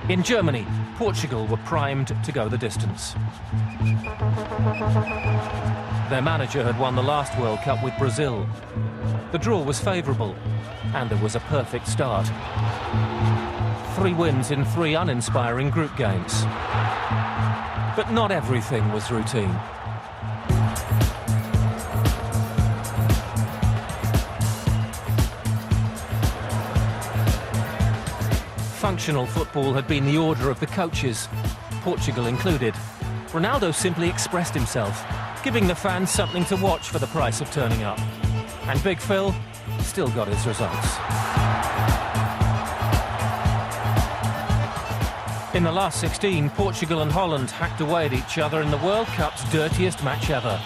In Germany, Portugal were primed to go the distance. Their manager had won the last World Cup with Brazil. The draw was favourable, and there was a perfect start. 3 wins in 3 uninspiring group games. But not everything was routine. Functional football had been the order of the coaches, Portugal included. Ronaldo simply expressed himself, giving the fans something to watch for the price of turning up. And Big Phil still got his results. In the last 16, Portugal and Holland hacked away at each other in the World Cup's dirtiest match ever.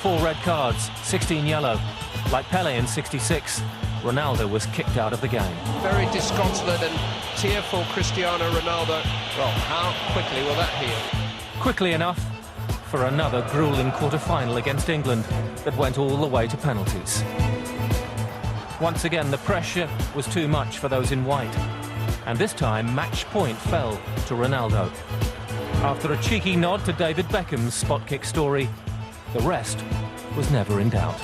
4 red cards, 16 yellow. Like Pelé in '66, Ronaldo was kicked out of the game. Very disconsolate and tearful Cristiano Ronaldo. Well, how quickly will that heal? Quickly enough for another gruelling quarter-final against England that went all the way to penalties. Once again, the pressure was too much for those in white. And this time, match point fell to Ronaldo. After a cheeky nod to David Beckham's spot kick story, the rest was never in doubt.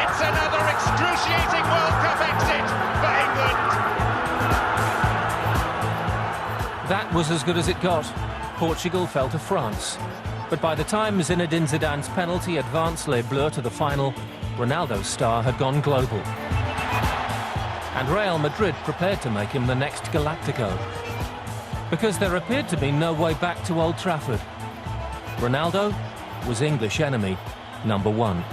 It's another excruciating World Cup exit for England. That was as good as it got. Portugal fell to France. But by the time Zinedine Zidane's penalty advanced Les Bleus to the final, Ronaldo's star had gone global. And Real Madrid prepared to make him the next Galactico. Because there appeared to be no way back to Old Trafford. Ronaldo was English enemy number 1.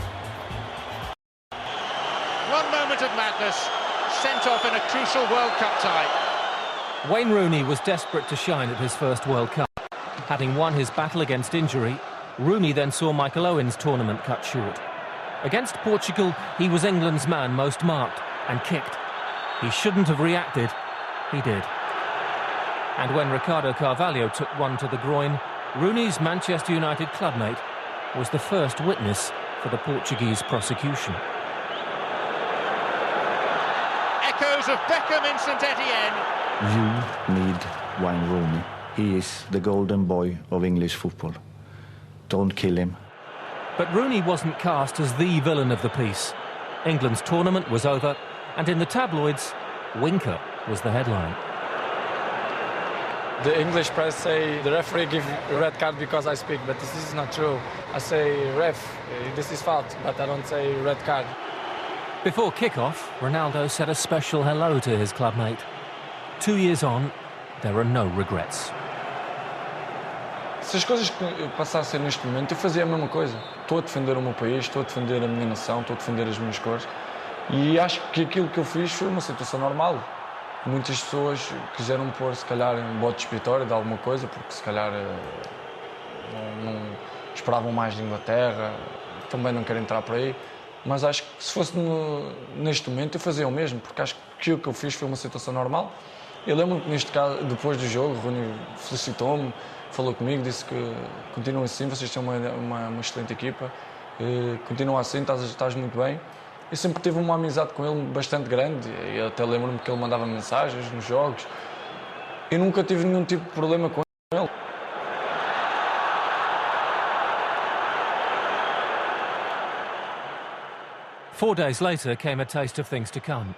One moment of madness, sent off in a crucial World Cup tie. Wayne Rooney was desperate to shine at his first World Cup. Having won his battle against injury, Rooney then saw Michael Owen's tournament cut short. Against Portugal, he was England's man most marked and kicked. He shouldn't have reacted. He did. And when Ricardo Carvalho took one to the groin, Rooney's Manchester United clubmate was the first witness for the Portuguese prosecution. Echoes of Beckham in St Etienne. You need Wayne Rooney. He is the golden boy of English football. Don't kill him. But Rooney wasn't cast as the villain of the piece. England's tournament was over, and in the tabloids, Winker was the headline. The English press say the referee give a red card because I speak, but this is not true. I say, ref, this is foul, but I don't say red card. Before kick-off, Ronaldo said a special hello to his clubmate. 2 years on, there are no regrets. Se as coisas passassem neste momento, eu fazia a mesma coisa. Estou a defender o meu país, estou a defender a minha nação, estou a defender as minhas cores. E acho que aquilo que eu fiz foi uma situação normal. Muitas pessoas quiseram pôr, se calhar, um bote expiatório de alguma coisa, porque se calhar não esperavam mais de Inglaterra, também não quero entrar por aí. Mas acho que se fosse neste momento, eu fazia o mesmo, porque acho que aquilo que eu fiz foi uma situação normal. Eu lembro-me que neste caso, depois do jogo, o Rooney felicitou-me, falou comigo, disse que continuam assim, vocês têm uma excelente equipa, continua assim, estás muito bem. Eu sempre tive uma amizade com ele bastante grande, e até lembro-me que ele mandava mensagens nos jogos. Eu nunca tive nenhum tipo de problema com ele. Four days later came a taste of things to come.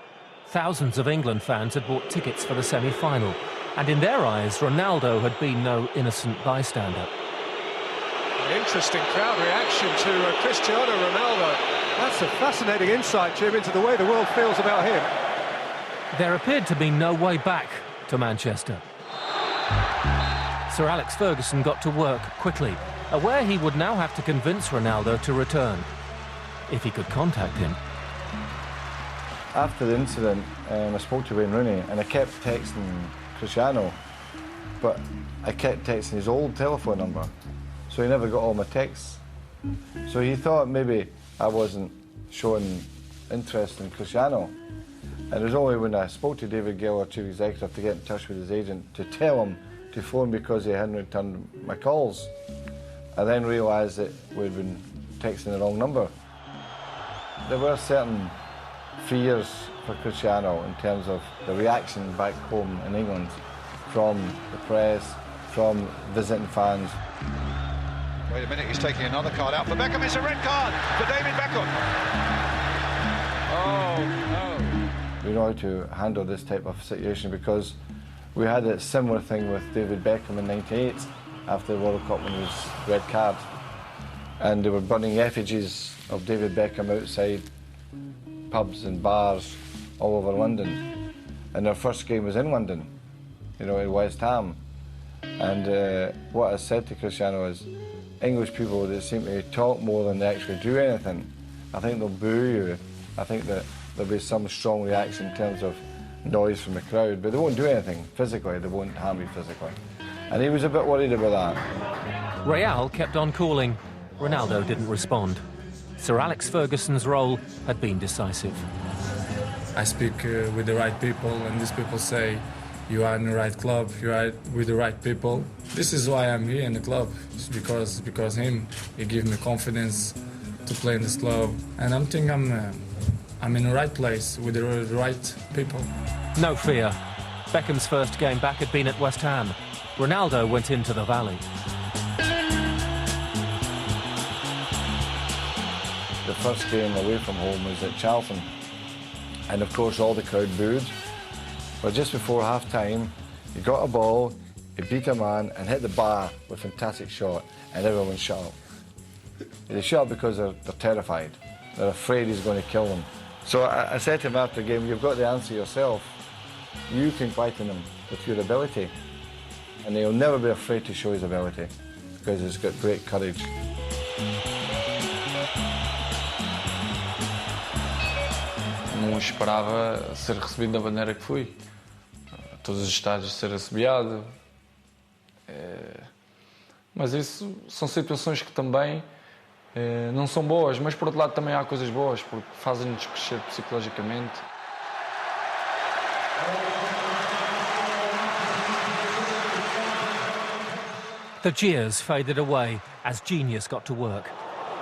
Thousands of England fans had bought tickets for the semi-final, and in their eyes, Ronaldo had been no innocent bystander. Interesting crowd reaction to Cristiano Ronaldo. That's a fascinating insight, Jim, into the way the world feels about him. There appeared to be no way back to Manchester. Sir Alex Ferguson got to work quickly, aware he would now have to convince Ronaldo to return, if he could contact him. After the incident, I spoke to Wayne Rooney and I kept texting Cristiano, but I kept texting his old telephone number, so he never got all my texts. So he thought maybe I wasn't showing interest in Cristiano. And it was only when I spoke to David Gill, our chief executive, to get in touch with his agent to tell him to phone because he hadn't returned my calls. I then realised that we'd been texting the wrong number. There were certain fears for Cristiano in terms of the reaction back home in England from the press, from visiting fans. Wait a minute, he's taking another card out for Beckham. It's a red card for David Beckham. Oh, no. We know how to handle this type of situation because we had a similar thing with David Beckham in '98 after the World Cup when he was red card. And they were burning effigies of David Beckham outside pubs and bars all over London. And their first game was in London, you know, in West Ham. And what I said to Cristiano is, English people, they seem to talk more than they actually do anything. I think they'll boo you. I think that there'll be some strong reaction in terms of noise from the crowd, but they won't do anything physically, they won't harm you physically. And he was a bit worried about that. Real kept on calling. Ronaldo didn't respond. Sir Alex Ferguson's role had been decisive. I speak with the right people, and these people say, you are in the right club, you are with the right people. This is why I'm here in the club. It's because him. He gave me confidence to play in this club. And I'm thinking I'm in the right place with the right people. No fear. Beckham's first game back had been at West Ham. Ronaldo went into the Valley. The first game away from home was at Charlton. And of course all the crowd booed. But just before half-time, he got a ball, he beat a man and hit the bar with a fantastic shot, and everyone shut up. They shut up because they're terrified. They're afraid he's going to kill them. So I said to him after the game, you've got the answer yourself. You can frighten him with your ability. And he'll never be afraid to show his ability, because he's got great courage. Não esperava ser recebido da maneira que fui. Todos os estádios ser assobiado. Mas isso são situações que também não são boas, mas por outro lado também há coisas boas, porque fazem-nos crescer psicologicamente. The jeers faded away as genius got to work.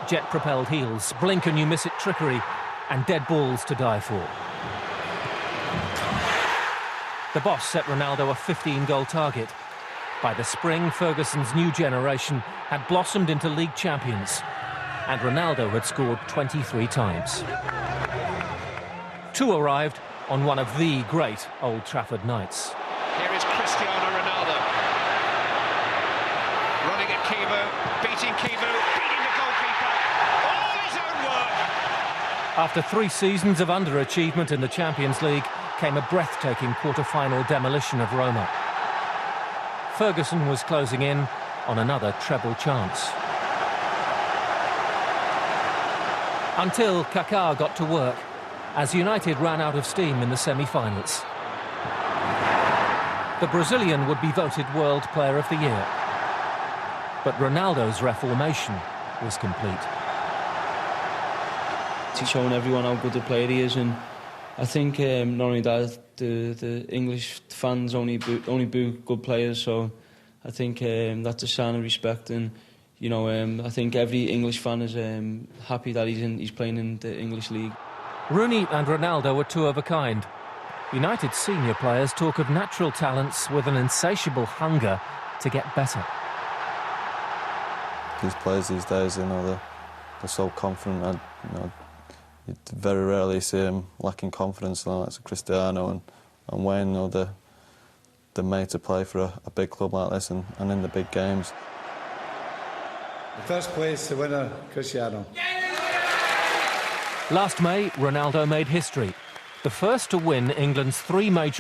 Jet-propelled heels, blink and you miss it trickery, and dead balls to die for. The boss set Ronaldo a 15-goal target. By the spring, Ferguson's new generation had blossomed into league champions, and Ronaldo had scored 23 times. Two arrived on one of the great Old Trafford nights. Here is Cristiano Ronaldo. Running at Kivu, beating the goalkeeper. All his own work. After 3 seasons of underachievement in the Champions League came a breathtaking quarter-final demolition of Roma. Ferguson was closing in on another treble chance. Until Kaká got to work, as United ran out of steam in the semi-finals. The Brazilian would be voted World Player of the Year. But Ronaldo's reformation was complete. He's showing everyone how good a player he is, and I think not only that, the English fans only boo good players, so I think that's a sign of respect, and you know, I think every English fan is happy that he's playing in the English league. Rooney and Ronaldo were two of a kind. United senior players talk of natural talents with an insatiable hunger to get better. These players these days, you know, they're so confident. You very rarely see them lacking confidence. Like Cristiano and Wayne, you know, they're made to play for a big club like this and in the big games. The first place, the winner, Cristiano. Last May, Ronaldo made history. The first to win England's 3 major